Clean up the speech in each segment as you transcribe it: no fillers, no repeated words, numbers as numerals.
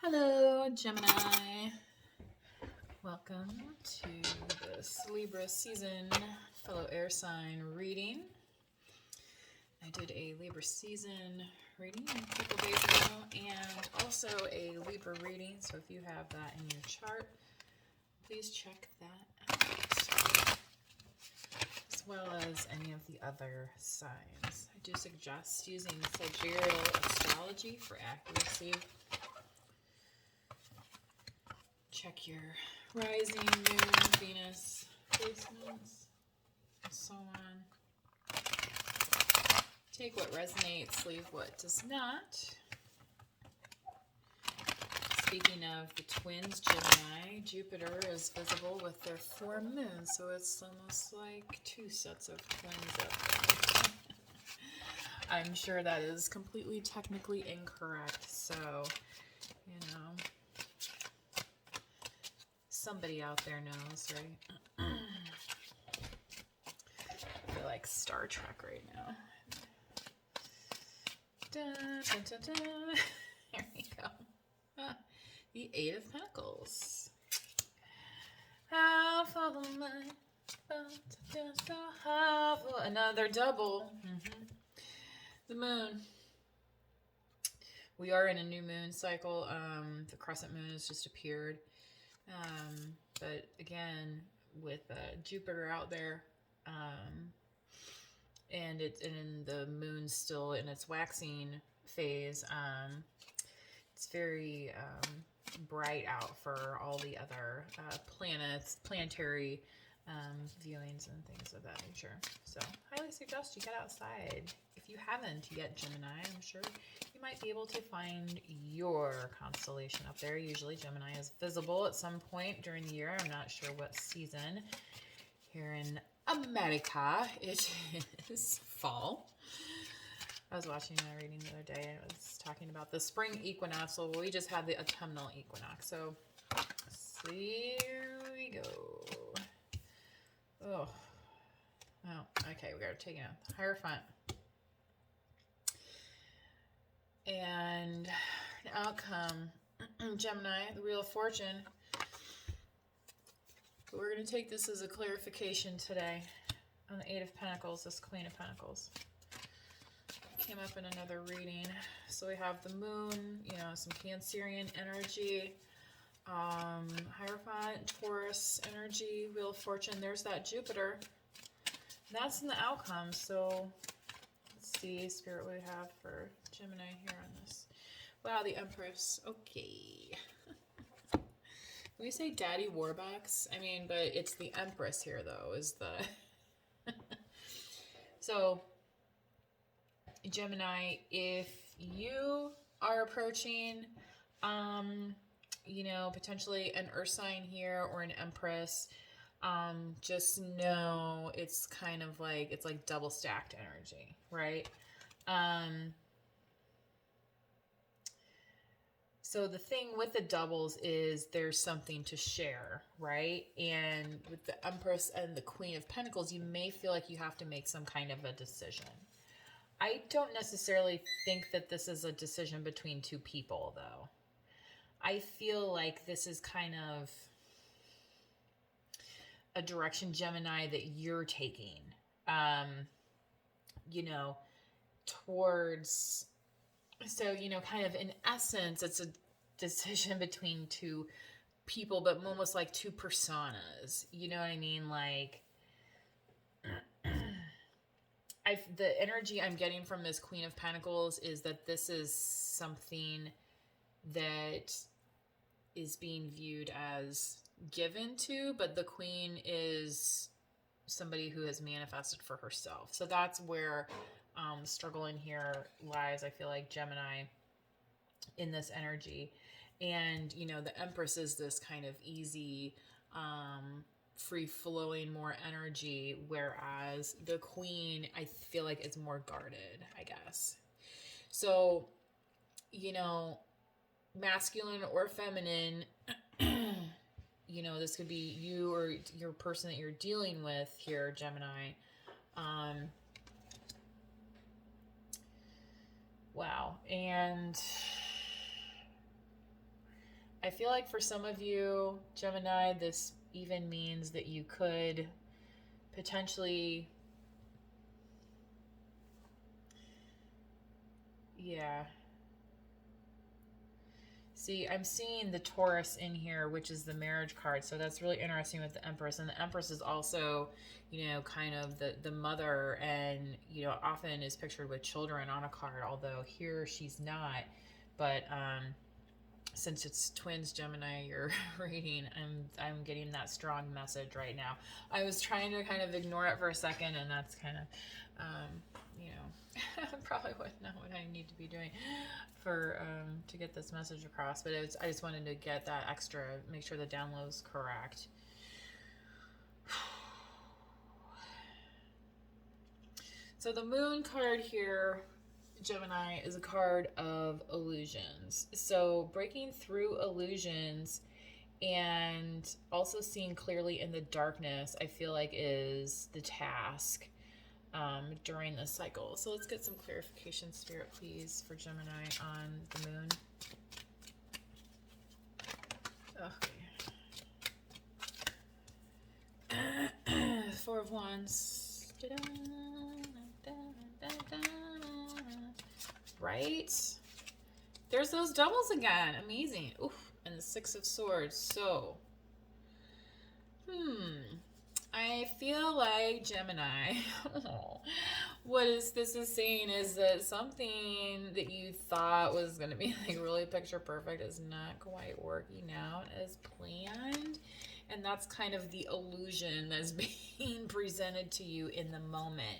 Hello, Gemini. Welcome to this Libra season fellow air sign reading. I did a Libra season reading a couple days ago and also a Libra reading. So if you have that in your chart, please check that out, as well as any of the other signs. I do suggest using sidereal astrology for accuracy. Check your rising, moon, Venus placements, and so on. Take what resonates, leave what does not. Speaking of the twins, Gemini, Jupiter is visible with their 4 moons, so it's almost like 2 sets of twins up there. I'm sure that is completely technically incorrect, so, you know, somebody out there knows, right? I feel like Star Trek right now. Dun, dun, dun, dun. There we go. The 8 of Pentacles. I'll follow my another double. The moon. We are in a new moon cycle. The crescent moon has just appeared. But again, with Jupiter out there, and the moon's still in its waxing phase, it's very bright out for all the other planetary viewings and things of that nature. So highly suggest you get outside. If you haven't yet, Gemini, I'm sure you might be able to find your constellation up there. Usually Gemini is visible at some point during the year. I'm not sure what season. Here in America, it is fall. I was watching my reading the other day and it was talking about the spring equinox. So we just had the autumnal equinox. So here we go. Oh, okay, we got to take it out. Hierophant. And an outcome, Gemini, the Wheel of Fortune. But we're going to take this as a clarification today on the 8 of Pentacles, this Queen of Pentacles. Came up in another reading. So we have the moon, some Cancerian energy, Hierophant, Taurus energy, Wheel of Fortune. There's that Jupiter. That's in the outcome. So let's see, Spirit, what we have for Gemini here on this. Wow, the Empress. Okay. Can we say Daddy Warbucks? I mean, but it's the Empress here, though, is the... So, Gemini, if you are approaching, potentially an Earth sign here or an Empress, just know it's kind of like, it's like double stacked energy, right? So the thing with the doubles is there's something to share, right? And with the Empress and the Queen of Pentacles, you may feel like you have to make some kind of a decision. I don't necessarily think that this is a decision between 2 people, though. I feel like this is kind of a direction, Gemini, that you're taking, towards... So, kind of in essence, it's a decision between 2 people, but almost like 2 personas. You know what I mean? Like, the energy I'm getting from this Queen of Pentacles is that this is something that is being viewed as given to, but the Queen is somebody who has manifested for herself. So that's where struggle in here lies, I feel like, Gemini, in this energy. And, the Empress is this kind of easy, free-flowing, more energy, whereas the Queen, I feel like, is more guarded, I guess. So, masculine or feminine, this could be you or your person that you're dealing with here, Gemini. Wow. And I feel like for some of you, Gemini, this even means that you could potentially, yeah. See, I'm seeing the Taurus in here, which is the marriage card. So that's really interesting with the Empress. And the Empress is also, kind of the mother, and, often is pictured with children on a card, although here she's not. But since it's twins Gemini you're reading, I'm getting that strong message right now. I was trying to kind of ignore it for a second, and that's kind of probably not what I need to be doing for to get this message across, but I just wanted to get that extra, make sure the download's correct. So the moon card here, Gemini, is a card of illusions. So breaking through illusions and also seeing clearly in the darkness, I feel like is the task during this cycle. So let's get some clarification, Spirit, please, for Gemini on the moon. Okay. Four of Wands. Right? There's those doubles again. Amazing. Oof. And the Six of Swords. So, I feel like Gemini, what this is saying is that something that you thought was going to be like really picture perfect is not quite working out as planned. And that's kind of the illusion that's being presented to you in the moment.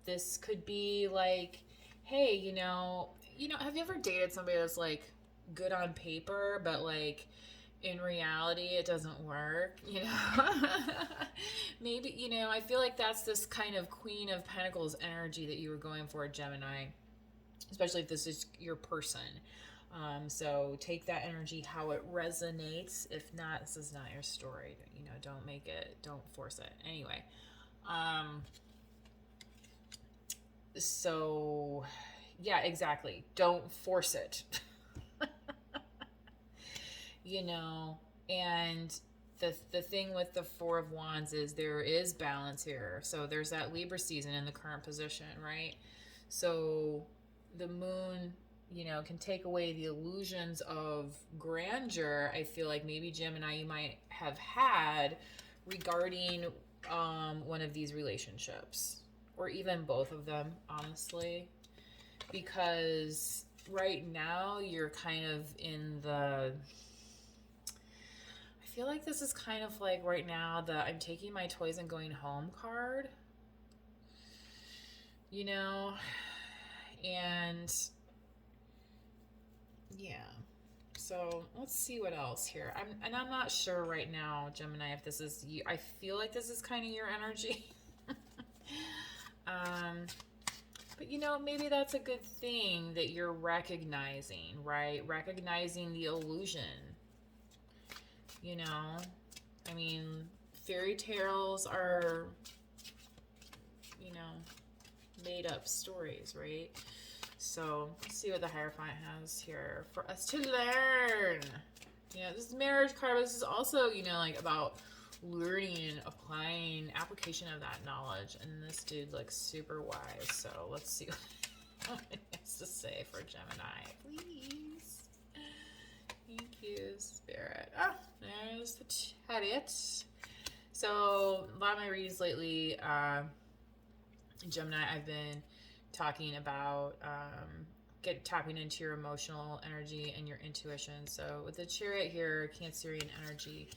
This could be like, hey, have you ever dated somebody that's like good on paper, but like in reality it doesn't work, Maybe, I feel like that's this kind of Queen of Pentacles energy that you were going for, Gemini, especially if this is your person. So take that energy how it resonates. If not, this is not your story. Don't force it. Anyway, so yeah, exactly. Don't force it. And the thing with the Four of Wands is there is balance here. So there's that Libra season in the current position, right? So the moon, can take away the illusions of grandeur. I feel like maybe Gemini you might have had regarding one of these relationships, or even both of them, honestly, because right now you're kind of in the, I feel like this is kind of like right now the I'm taking my toys and going home card, and yeah. So let's see what else here. I'm not sure right now, Gemini, if this is you. I feel like this is kind of your energy. But maybe that's a good thing that you're recognizing, right? Recognizing the illusion. I mean, fairy tales are, made up stories, right? So let's see what the Hierophant has here for us to learn. This is marriage card, but this is also, like about learning and applying application of that knowledge. And this dude looks super wise. So let's see what it has to say for Gemini, please. Thank you, Spirit. There's the Chariot. So a lot of my reads lately, Gemini, I've been talking about tapping into your emotional energy and your intuition. So with the Chariot here, Cancerian energy,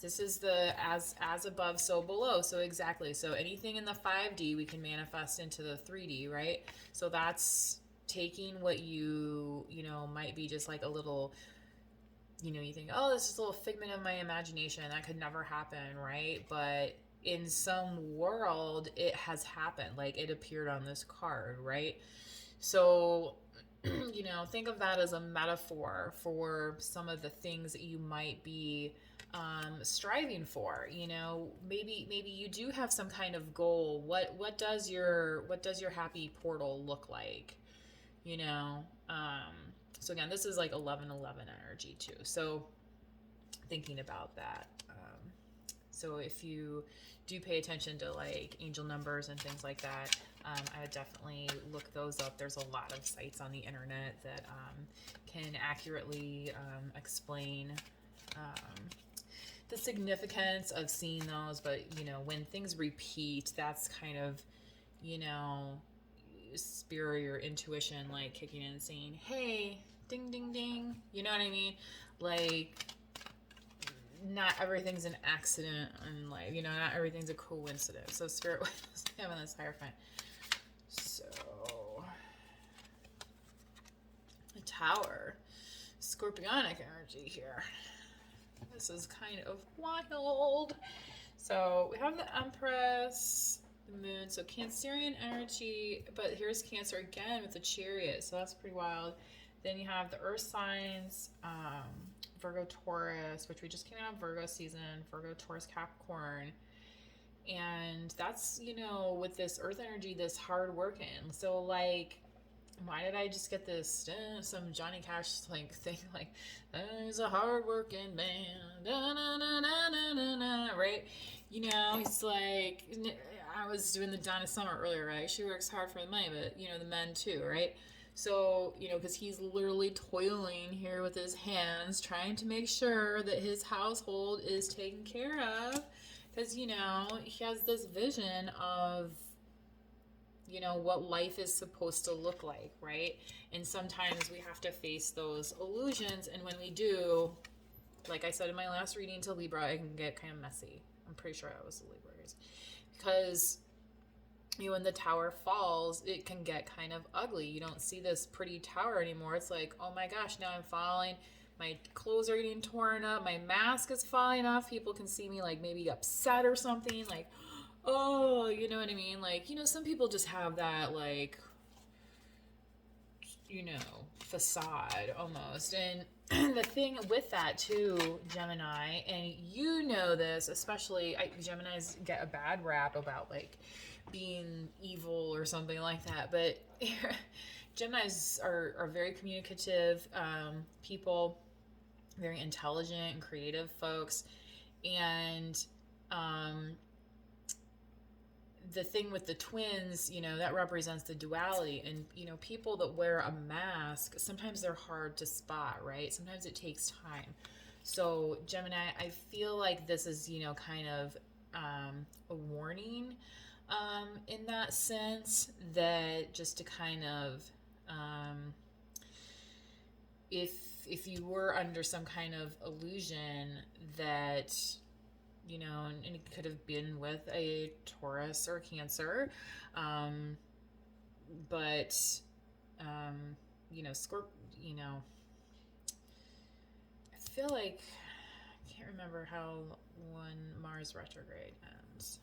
this is the as above, so below. So exactly. So anything in the 5D we can manifest into the 3D, right? So that's taking what you might be just like a little, you think, oh, this is a little figment of my imagination, that could never happen, right? But in some world it has happened, like it appeared on this card, right? So think of that as a metaphor for some of the things that you might be striving for. Maybe you do have some kind of goal. What does your happy portal look like? you know. So again, this is like 1111 energy too. So thinking about that. So if you do pay attention to like angel numbers and things like that, I would definitely look those up. There's a lot of sites on the internet that can accurately explain the significance of seeing those. But, you know, when things repeat, that's kind of, you know, spirit or intuition like kicking in and saying, hey, ding, ding, ding. You know what I mean? Like, not everything's an accident in life, you know, not everything's a coincidence. So spirit was having this Hierophant. So the Tower, scorpionic energy here. This is kind of wild. So we have the Empress, the Moon, so Cancerian energy, but here's Cancer again with the Chariot, so that's pretty wild. Then you have the Earth signs, Virgo, Taurus, which we just came out of Virgo season, Virgo, Taurus, Capricorn. And that's, you know, with this Earth energy, this hard working. So, like, why did I just get this some Johnny Cash like thing like he's a hard working man, da, da, da, da, da, da, right? You know, he's like, I was doing the Donna Summer earlier, right? She works hard for the money, but you know, the men too, right? So, you know, because he's literally toiling here with his hands, trying to make sure that his household is taken care of. Because, you know, he has this vision of, you know, what life is supposed to look like, right? And sometimes we have to face those illusions. And when we do, like I said in my last reading to Libra, it can get kind of messy. I'm pretty sure I was the Libras. Because, you know, when the tower falls, it can get kind of ugly. You don't see this pretty tower anymore. It's like, oh my gosh, now I'm falling. My clothes are getting torn up. My mask is falling off. People can see me like maybe upset or something. Like, oh, you know what I mean? Like, you know, some people just have that like, you know, facade almost. And the thing with that too, Gemini, and you know this, especially Geminis get a bad rap about like being evil or something like that, but Geminis are very communicative people, very intelligent and creative folks. And the thing with the twins, you know, that represents the duality. And, you know, people that wear a mask, sometimes they're hard to spot, right? Sometimes it takes time. So Gemini, I feel like this is, you know, kind of a warning in that sense, that just to kind of, if you were under some kind of illusion that, you know, and it could have been with a Taurus or Cancer, but you know, you know, I feel like I can't remember how when Mars retrograde ends.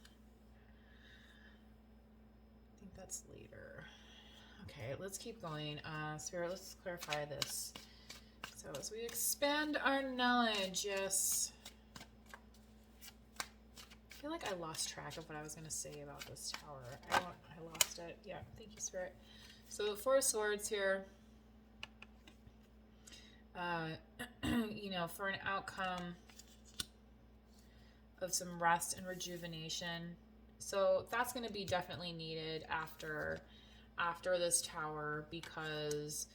I think that's later. Okay, let's keep going. Spirit, let's clarify this. So as we expand our knowledge, yes. I feel like I lost track of what I was going to say about this tower. I lost it. Yeah, thank you, Spirit. So the Four of Swords here, you know, for an outcome of some rest and rejuvenation. So that's going to be definitely needed after this tower, because,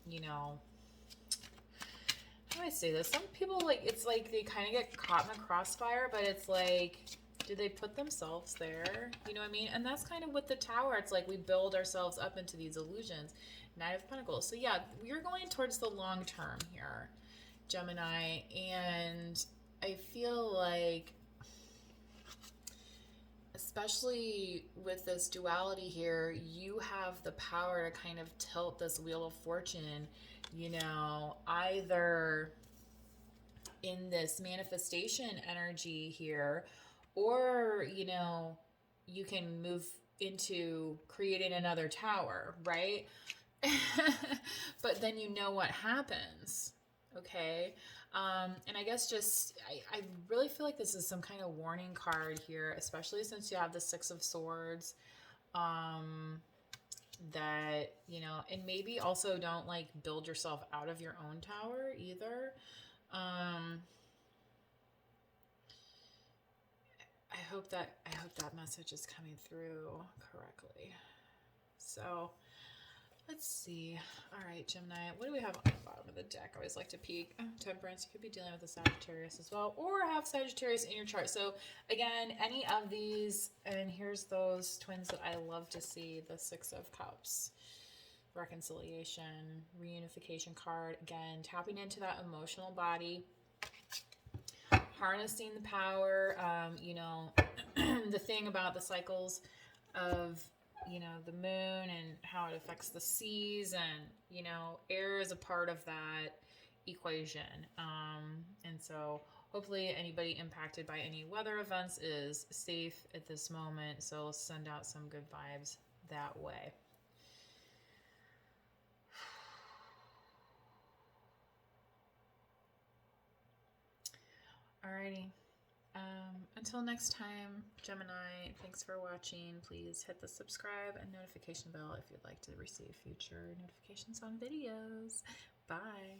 you know, how do I say this? Some people, like, it's like they kind of get caught in the crossfire, but it's like, do they put themselves there? You know what I mean? And that's kind of with the tower. It's like we build ourselves up into these illusions. Knight of Pentacles. So yeah, we're going towards the long term here, Gemini. And I feel like, especially with this duality here, you have the power to kind of tilt this wheel of fortune, you know, either in this manifestation energy here, or, you know, you can move into creating another tower, right? But then you know what happens, okay? And I guess just, I really feel like this is some kind of warning card here, especially since you have the Six of Swords. that, you know, and maybe also don't like build yourself out of your own tower either. I hope that message is coming through correctly. So let's see. All right, Gemini, what do we have on the bottom of the deck? I always like to peek. Oh, Temperance, you could be dealing with a Sagittarius as well, or have Sagittarius in your chart. So again, any of these, and here's those twins that I love to see, the Six of Cups, reconciliation, reunification card. Again, tapping into that emotional body, harnessing the power. You know, the thing about the cycles of, you know, the moon and how it affects the seas, and, you know, air is a part of that equation. And so hopefully anybody impacted by any weather events is safe at this moment. So let's send out some good vibes that way. Alrighty. Until next time, Gemini, thanks for watching. Please hit the subscribe and notification bell if you'd like to receive future notifications on videos. Bye.